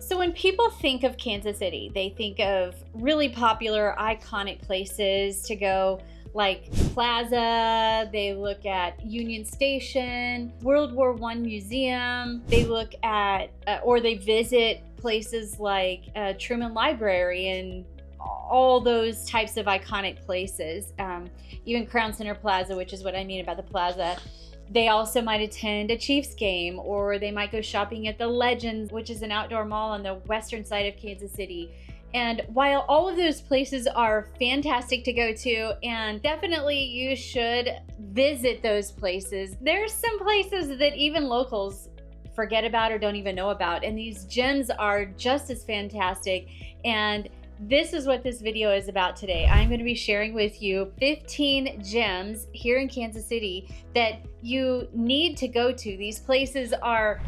So when people think of Kansas City, they think of really popular, iconic places to go, like Plaza. They look at Union Station, World War I Museum. They look at, or they visit places like Truman Library and all those types of iconic places. Even Crown Center Plaza, which is what I mean about the Plaza. They also might attend a Chiefs game, or they might go shopping at the Legends, which is an outdoor mall on the western side of Kansas City. And while all of those places are fantastic to go to, and definitely you should visit those places, there's some places that even locals forget about or don't even know about. And these gems are just as fantastic. And this is what this video is about today. I'm going to be sharing with you 15 gems here in Kansas City that you need to go to. These places are,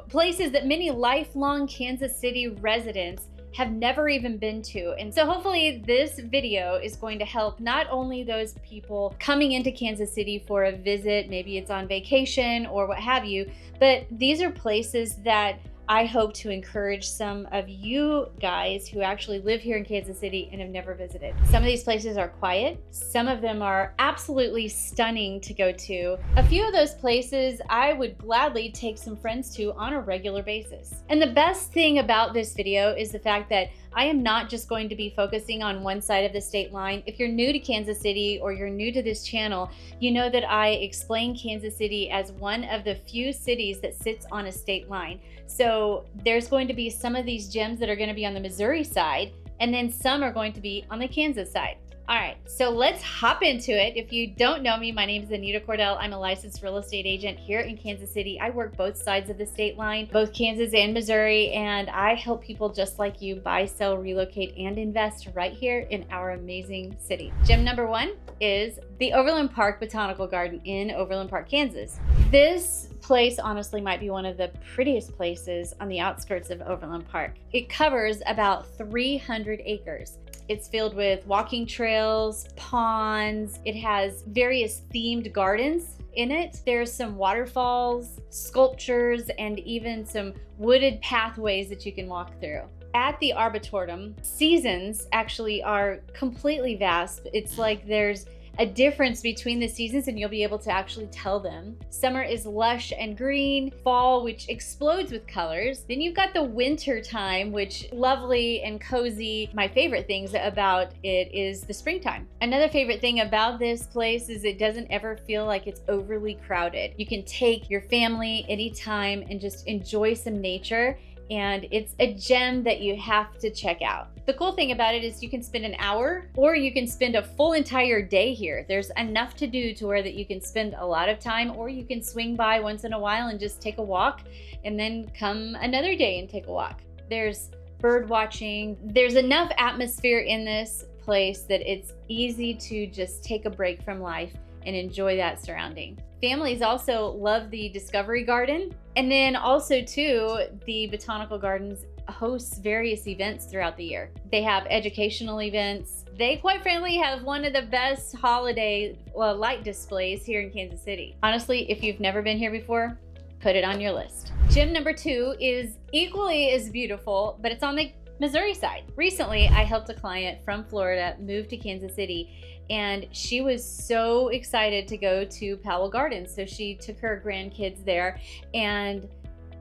places that many lifelong Kansas City residents have never even been to. And so hopefully this video is going to help not only those people coming into Kansas City for a visit, maybe it's on vacation or what have you, but these are places that I hope to encourage some of you guys who actually live here in Kansas City and have never visited. Some of these places are quiet. Some of them are absolutely stunning to go to. A few of those places I would gladly take some friends to on a regular basis. And the best thing about this video is the fact that I am not just going to be focusing on one side of the state line. If you're new to Kansas City or you're new to this channel, you know that I explain Kansas City as one of the few cities that sits on a state line. So there's going to be some of these gems that are going to be on the Missouri side, and then some are going to be on the Kansas side. All right, so let's hop into it. If you don't know me, my name is Anita Cordell. I'm a licensed real estate agent here in Kansas City. I work both sides of the state line, both Kansas and Missouri, and I help people just like you buy, sell, relocate, and invest right here in our amazing city. Gem number one is the Overland Park Botanical Garden in Overland Park, Kansas. This place honestly might be one of the prettiest places on the outskirts of Overland Park. It covers about 300 acres. It's filled with walking trails, ponds. It has various themed gardens in it. There's some waterfalls, sculptures, and even some wooded pathways that you can walk through. At the Arboretum, seasons actually are completely vast. It's like there's a difference between the seasons and you'll be able to actually tell them. Summer is lush and green, fall, which explodes with colors. Then you've got the winter time, which lovely and cozy. My favorite things about it is the springtime. Another favorite thing about this place is it doesn't ever feel like it's overly crowded. You can take your family anytime and just enjoy some nature. And it's a gem that you have to check out. The cool thing about it is you can spend an hour or you can spend a full entire day here. There's enough to do to where that you can spend a lot of time, or you can swing by once in a while and just take a walk and then come another day and take a walk. There's bird watching. There's enough atmosphere in this place that it's easy to just take a break from life and enjoy that surrounding. Families also love the Discovery Garden. And then also too, the Botanical Gardens hosts various events throughout the year. They have educational events. They quite frankly have one of the best holiday light displays here in Kansas City. Honestly, if you've never been here before, put it on your list. Gem number two is equally as beautiful, but it's on the Missouri side. Recently, I helped a client from Florida move to Kansas City, and she was so excited to go to Powell Gardens. So she took her grandkids there, and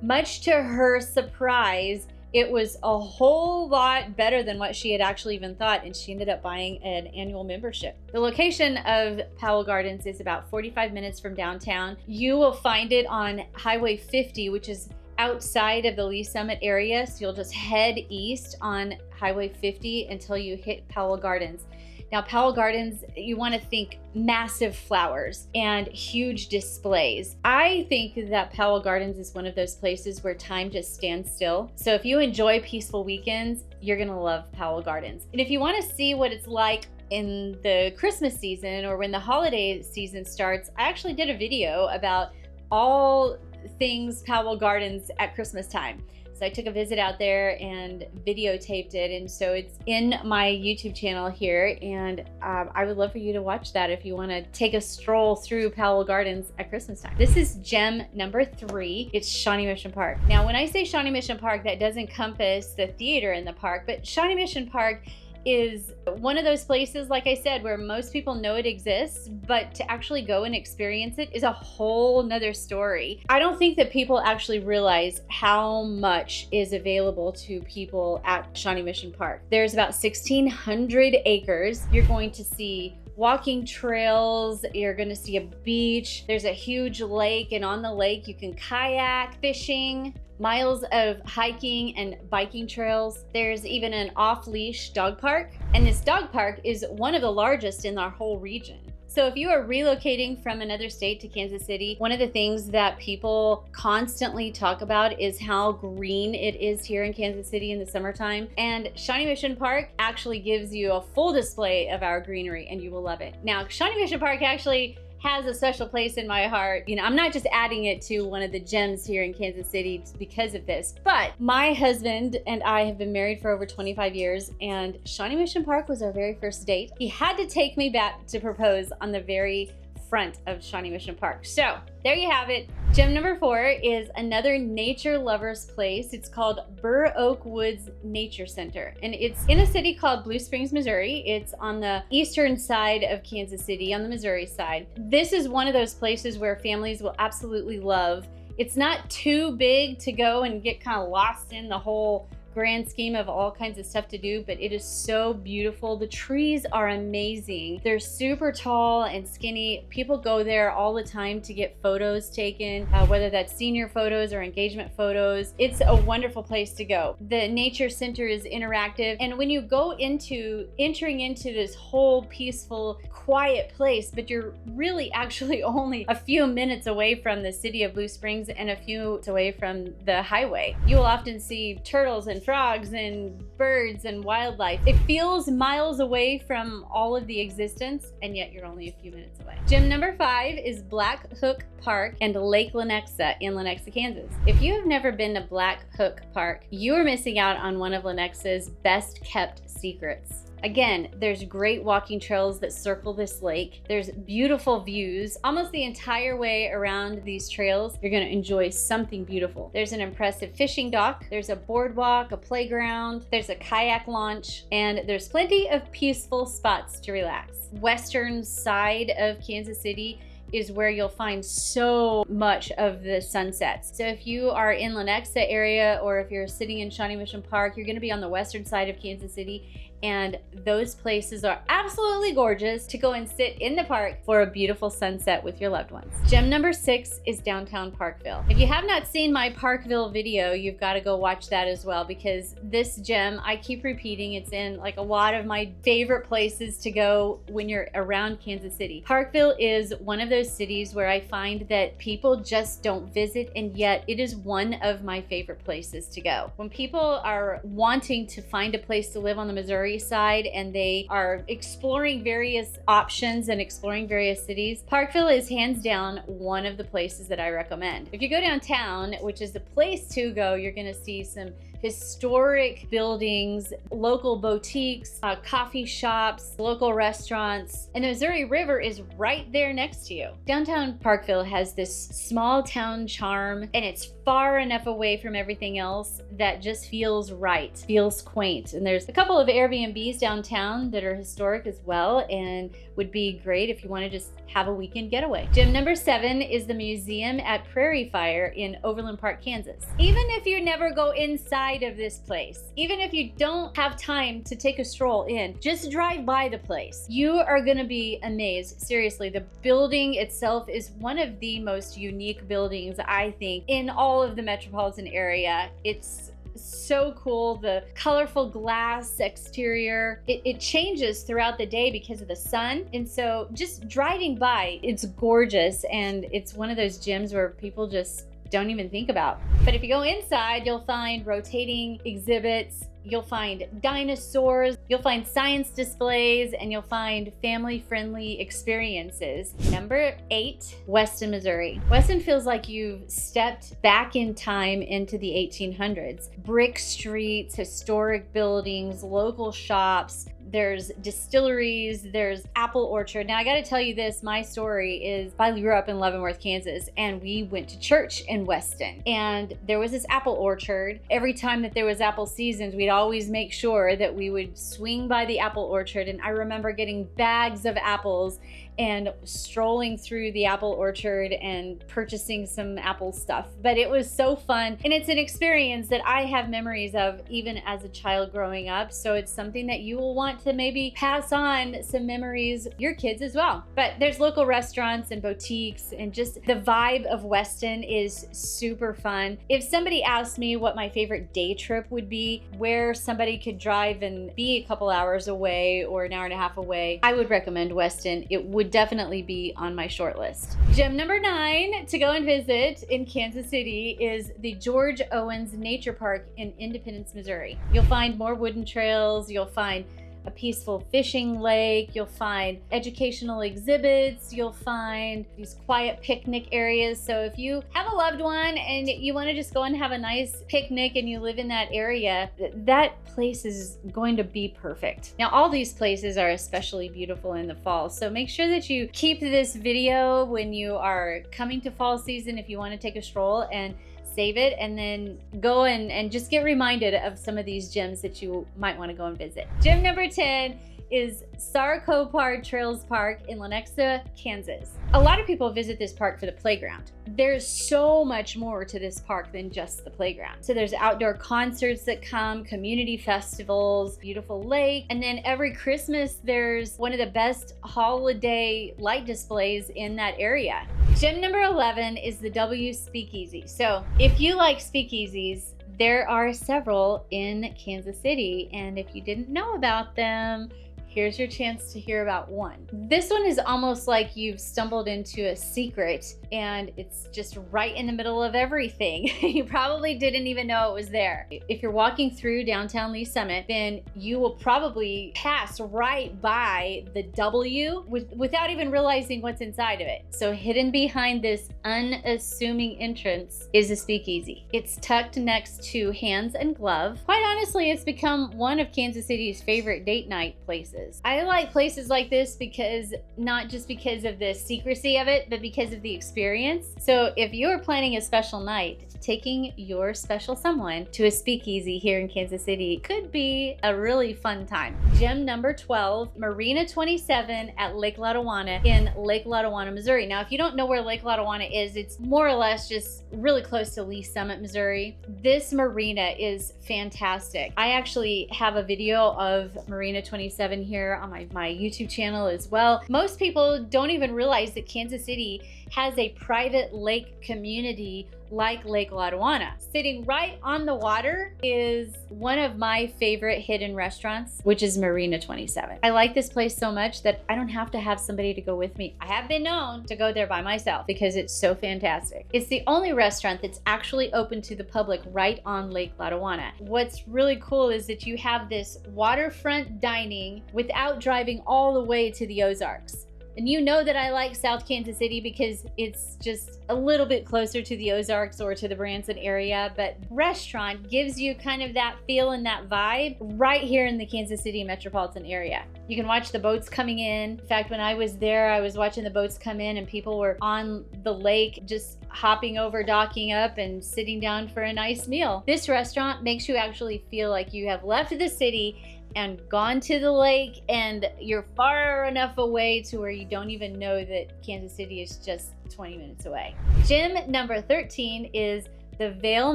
much to her surprise, it was a whole lot better than what she had actually even thought, and she ended up buying an annual membership. The location of Powell Gardens is about 45 minutes from downtown. You will find it on Highway 50, which is outside of the Lee Summit area. So you'll just head east on Highway 50 until you hit Powell Gardens. Now, Powell Gardens, you want to think massive flowers and huge displays. I think that Powell Gardens is one of those places where time just stands still. So if you enjoy peaceful weekends, you're going to love Powell Gardens. And if you want to see what it's like in the Christmas season or when the holiday season starts, I actually did a video about all things Powell Gardens at Christmas time. So I took a visit out there and videotaped it, and so it's in my YouTube channel here, and I would love for you to watch that if you want to take a stroll through Powell Gardens at Christmas time. This is gem number 3. It's Shawnee Mission Park. Now, when I say Shawnee Mission Park, that does encompass the theater in the park, but Shawnee Mission Park is one of those places, like I said, where most people know it exists, but to actually go and experience it is a whole nother story. I don't think that people actually realize how much is available to people at Shawnee Mission Park. There's about 1,600 acres. You're going to see walking trails, you're gonna see a beach, there's a huge lake, and on the lake you can kayak, fishing, miles of hiking and biking trails. There's even an off-leash dog park, and this dog park is one of the largest in our whole region. So if you are relocating from another state to Kansas City, one of the things that people constantly talk about is how green it is here in Kansas City in the summertime. And Shawnee Mission Park actually gives you a full display of our greenery, and you will love it. Now, Shawnee Mission Park actually has a special place in my heart. You know, I'm not just adding it to one of the gems here in Kansas City because of this, but my husband and I have been married for over 25 years, and Shawnee Mission Park was our very first date. He had to take me back to propose on the very front of Shawnee Mission Park. So there you have it. Gem number 4 is another nature lovers place. It's called Burr Oak Woods Nature Center, and it's in a city called Blue Springs, Missouri. It's on the eastern side of Kansas City, on the Missouri side. This is one of those places where families will absolutely love. It's not too big to go and get kind of lost in the whole grand scheme of all kinds of stuff to do, but it is so beautiful. The trees are amazing. They're super tall and skinny. People go there all the time to get photos taken, whether that's senior photos or engagement photos. It's a wonderful place to go. The nature center is interactive, and when you go entering into this whole peaceful, quiet place, but you're really actually only a few minutes away from the city of Blue Springs and a few away from the highway. You will often see turtles and frogs and birds and wildlife. It feels miles away from all of the existence, and yet you're only a few minutes away. Gem number 5 is Black Hook Park and Lake Lenexa in Lenexa, Kansas. If you have never been to Black Hook Park, you are missing out on one of Lenexa's best kept secrets. Again, there's great walking trails that circle this lake. There's beautiful views. Almost the entire way around these trails, you're gonna enjoy something beautiful. There's an impressive fishing dock, there's a boardwalk, a playground, there's a kayak launch, and there's plenty of peaceful spots to relax. Western side of Kansas City is where you'll find so much of the sunsets. So if you are in Lenexa area, or if you're sitting in Shawnee Mission Park, you're gonna be on the western side of Kansas City, and those places are absolutely gorgeous to go and sit in the park for a beautiful sunset with your loved ones. Gem number 6 is downtown Parkville. If you have not seen my Parkville video, you've got to go watch that as well, because this gem, I keep repeating, it's in like a lot of my favorite places to go when you're around Kansas City. Parkville is one of those cities where I find that people just don't visit, and yet it is one of my favorite places to go. When people are wanting to find a place to live on the Missouri side and they are exploring various options and exploring various cities, Parkville is hands down one of the places that I recommend. If you go downtown, which is the place to go, you're going to see some historic buildings, local boutiques, coffee shops, local restaurants, and the Missouri River is right there next to you. Downtown Parkville has this small town charm, and it's far enough away from everything else that just feels right, feels quaint. And there's a couple of Airbnbs downtown that are historic as well, and would be great if you want to just have a weekend getaway. Gem number 7 is the museum at Prairie Fire in Overland Park, Kansas. Even if you never go inside of this place, even if you don't have time to take a stroll in, just drive by the place. You are gonna be amazed. Seriously, the building itself is one of the most unique buildings, I think, in all of the metropolitan area. It's so cool. The colorful glass exterior, it changes throughout the day because of the sun, and so just driving by, it's gorgeous, and it's one of those gyms where people just don't even think about. But if you go inside, you'll find rotating exhibits, you'll find dinosaurs, you'll find science displays, and you'll find family-friendly experiences. Number 8, Weston, Missouri. Weston feels like you've stepped back in time into the 1800s. Brick streets, historic buildings, local shops, there's distilleries, there's apple orchard. Now I gotta tell you this, my story is I grew up in Leavenworth, Kansas, and we went to church in Weston. And there was this apple orchard. Every time that there was apple seasons, we'd always make sure that we would swing by the apple orchard. And I remember getting bags of apples and strolling through the apple orchard and purchasing some apple stuff. But it was so fun, and it's an experience that I have memories of even as a child growing up. So it's something that you will want to maybe pass on some memories your kids as well. But there's local restaurants and boutiques, and just the vibe of Weston is super fun. If somebody asked me what my favorite day trip would be, where somebody could drive and be a couple hours away or an hour and a half away, I would recommend Weston. It would definitely be on my short list. Gem number 9 to go and visit in Kansas City is the George Owens Nature Park in Independence, Missouri. You'll find more wooden trails, you'll find a peaceful fishing lake, you'll find educational exhibits, you'll find these quiet picnic areas. So if you have a loved one and you want to just go and have a nice picnic and you live in that area, that place is going to be perfect. Now, all these places are especially beautiful in the fall, so make sure that you keep this video when you are coming to fall season if you want to take a stroll, and save it, and then go and just get reminded of some of these gems that you might want to go and visit. Gem number 10 is Sarcopa Trails Park in Lenexa, Kansas. A lot of people visit this park for the playground. There's so much more to this park than just the playground. So there's outdoor concerts that come, community festivals, beautiful lake, and then every Christmas there's one of the best holiday light displays in that area. Gem number 11 is the W Speakeasy. So if you like speakeasies, there are several in Kansas City, and if you didn't know about them, here's your chance to hear about one. This one is almost like you've stumbled into a secret, and it's just right in the middle of everything. You probably didn't even know it was there. If you're walking through downtown Lee Summit, then you will probably pass right by the W without even realizing what's inside of it. So hidden behind this unassuming entrance is a speakeasy. It's tucked next to Hands and Glove. Quite honestly, it's become one of Kansas City's favorite date night places. I like places like this because not just because of the secrecy of it, but because of the experience. So if you're planning a special night, taking your special someone to a speakeasy here in Kansas City could be a really fun time. Gem number 12, Marina 27 at Lake Lotawana in Lake Lotawana, Missouri. Now, if you don't know where Lake Lotawana is, it's more or less just really close to Lee Summit, Missouri. This marina is fantastic. I actually have a video of Marina 27 here on my YouTube channel as well. Most people don't even realize that Kansas City has a private lake community like Lake Lotawana. Sitting right on the water is one of my favorite hidden restaurants, which is Marina 27. I like this place so much that I don't have to have somebody to go with me. I have been known to go there by myself because it's so fantastic. It's the only restaurant that's actually open to the public right on Lake Lotawana. What's really cool is that you have this waterfront dining without driving all the way to the Ozarks. And you know that I like South Kansas City because it's just a little bit closer to the Ozarks or to the Branson area, but restaurant gives you kind of that feel and that vibe right here in the Kansas City metropolitan area. You can watch the boats coming in. In fact, when I was there, I was watching the boats come in and people were on the lake just hopping over, docking up, and sitting down for a nice meal. This restaurant makes you actually feel like you have left the city and gone to the lake, and you're far enough away to where you don't even know that Kansas City is just 20 minutes away. Gem number 13 is the Vale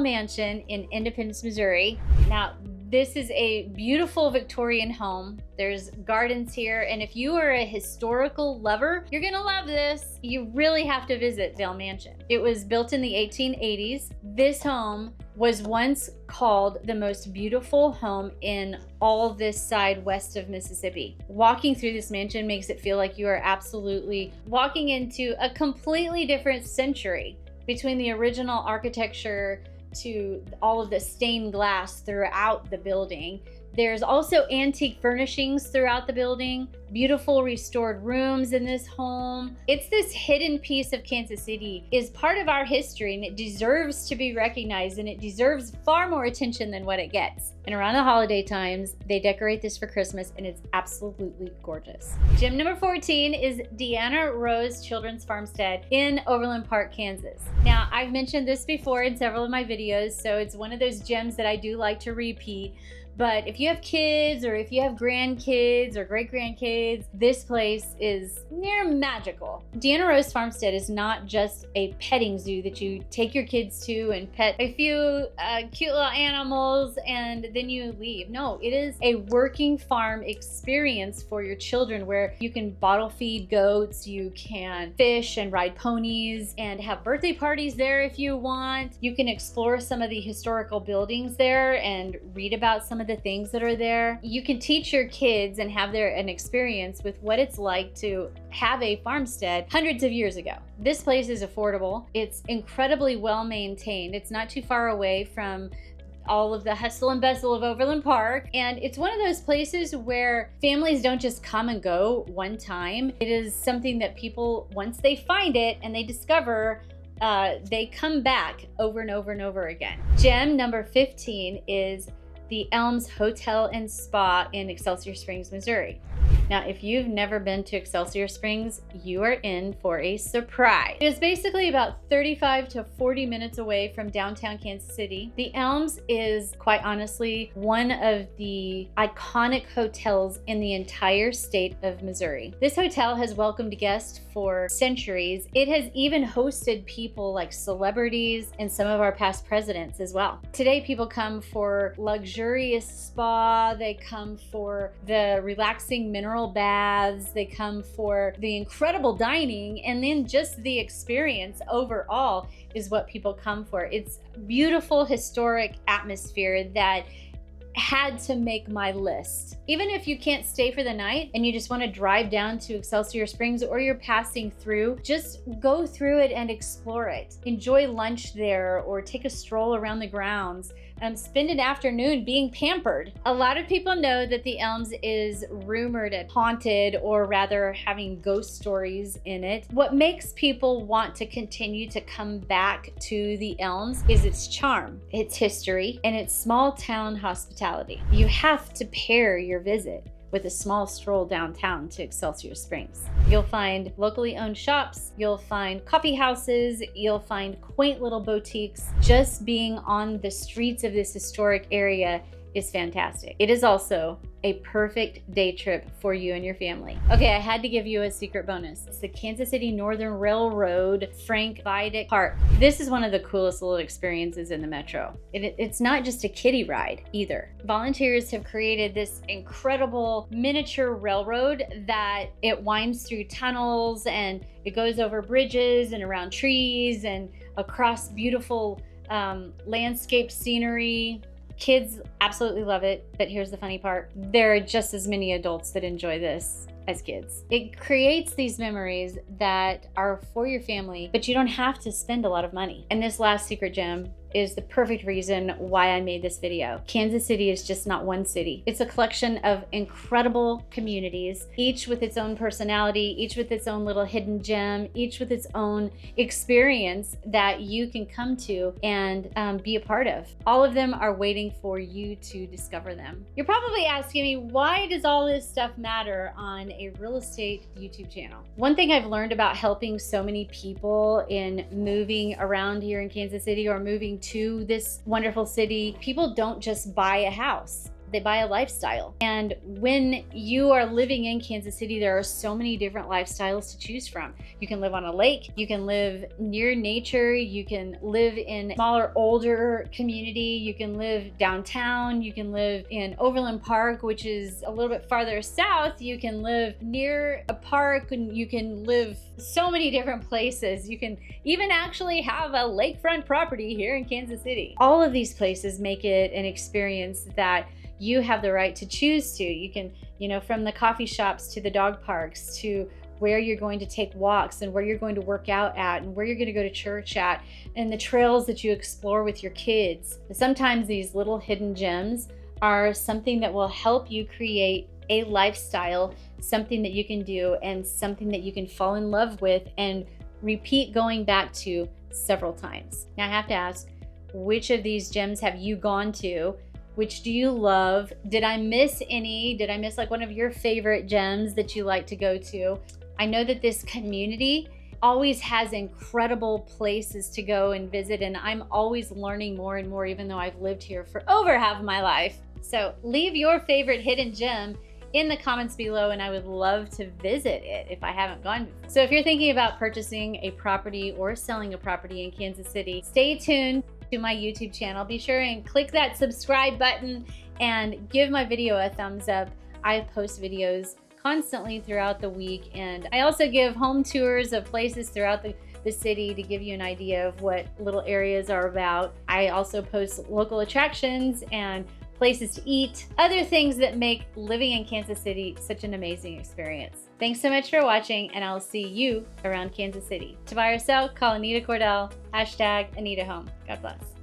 Mansion in Independence, Missouri. Now, this is a beautiful Victorian home. There's gardens here, and if you are a historical lover, you're gonna love this. You really have to visit Vale Mansion. It was built in the 1880s. This home was once called the most beautiful home in all this side west of Mississippi. Walking through this mansion makes it feel like you are absolutely walking into a completely different century. between the original architecture to all of the stained glass throughout the building. There's also antique furnishings throughout the building, beautiful restored rooms in this home. It's this hidden piece of Kansas City, is part of our history, and it deserves to be recognized, and it deserves far more attention than what it gets. And around the holiday times, they decorate this for Christmas, and it's absolutely gorgeous. Gem number 14 is Deanna Rose Children's Farmstead in Overland Park, Kansas. Now, I've mentioned this before in several of my videos, so it's one of those gems that I do like to repeat. But if you have kids, or if you have grandkids or great-grandkids, this place is near magical. Deanna Rose Farmstead is not just a petting zoo that you take your kids to and pet a few cute little animals and then you leave. No, it is a working farm experience for your children where you can bottle feed goats, you can fish and ride ponies and have birthday parties there if you want. You can explore some of the historical buildings there and read about some of the things that are there. You can teach your kids and have an experience with what it's like to have a farmstead hundreds of years ago. This place is affordable. It's incredibly well maintained. It's not too far away from all of the hustle and bustle of Overland Park. And it's one of those places where families don't just come and go one time. It is something that people, once they find it and they discover, they come back over and over and over again. Gem number 15 is the Elms Hotel and Spa in Excelsior Springs, Missouri. Now, if you've never been to Excelsior Springs, you are in for a surprise. It is basically about 35 to 40 minutes away from downtown Kansas City. The Elms is, quite honestly, one of the iconic hotels in the entire state of Missouri. This hotel has welcomed guests for centuries. It has even hosted people like celebrities and some of our past presidents as well. Today, people come for luxurious spa, they come for the relaxing mineral baths, they come for the incredible dining, and then just the experience overall is what people come for. It's beautiful, historic atmosphere that had to make my list. Even if you can't stay for the night and you just want to drive down to Excelsior Springs, or you're passing through, just go through it and explore it. Enjoy lunch there or take a stroll around the grounds. Spend an afternoon being pampered. A lot of people know that the Elms is rumored and haunted, or rather having ghost stories in it. What makes people want to continue to come back to the Elms is its charm, its history, and its small town hospitality. You have to pair your visit with a small stroll downtown to Excelsior Springs. You'll find locally owned shops, you'll find coffee houses, you'll find quaint little boutiques. Just being on the streets of this historic area is fantastic. It is also a perfect day trip for you and your family. Okay, I had to give you a secret bonus. It's the Kansas City Northern Railroad Frank Viaduct Park. This is one of the coolest little experiences in the metro. It's not just a kiddie ride either. Volunteers have created this incredible miniature railroad that it winds through tunnels and it goes over bridges and around trees and across beautiful landscape scenery. Kids absolutely love it, but here's the funny part. There are just as many adults that enjoy this as kids. It creates these memories that are for your family, but you don't have to spend a lot of money. And this last secret gem is the perfect reason why I made this video. Kansas City is just not one city. It's a collection of incredible communities, each with its own personality, each with its own little hidden gem, each with its own experience that you can come to and be a part of. All of them are waiting for you to discover them. You're probably asking me, why does all this stuff matter on a real estate YouTube channel? One thing I've learned about helping so many people in moving around here in Kansas City or moving to this wonderful city, people don't just buy a house. They buy a lifestyle. And when you are living in Kansas City, there are so many different lifestyles to choose from. You can live on a lake, you can live near nature, you can live in a smaller, older community, you can live downtown, you can live in Overland Park, which is a little bit farther south, you can live near a park, and you can live so many different places. You can even actually have a lakefront property here in Kansas City. All of these places make it an experience that you have the right to choose to. You can, from the coffee shops to the dog parks to where you're going to take walks and where you're going to work out at and where you're going to go to church at, and the trails that you explore with your kids. Sometimes these little hidden gems are something that will help you create a lifestyle, something that you can do and something that you can fall in love with and repeat going back to several times. Now I have to ask, which of these gems have you gone to? Which do you love? Did I miss any? Did I miss like one of your favorite gems that you like to go to? I know that this community always has incredible places to go and visit, and I'm always learning more and more, even though I've lived here for over half of my life. So leave your favorite hidden gem in the comments below, and I would love to visit it if I haven't gone before. So if you're thinking about purchasing a property or selling a property in Kansas City, stay tuned to my YouTube channel. Be sure and click that subscribe button and give my video a thumbs up. I post videos constantly throughout the week, and I also give home tours of places throughout the city to give you an idea of what little areas are about. I also post local attractions and places to eat, other things that make living in Kansas City such an amazing experience. Thanks so much for watching, and I'll see you around Kansas City. To buy or sell, call Anita Cordell, #AnitaHome. God bless.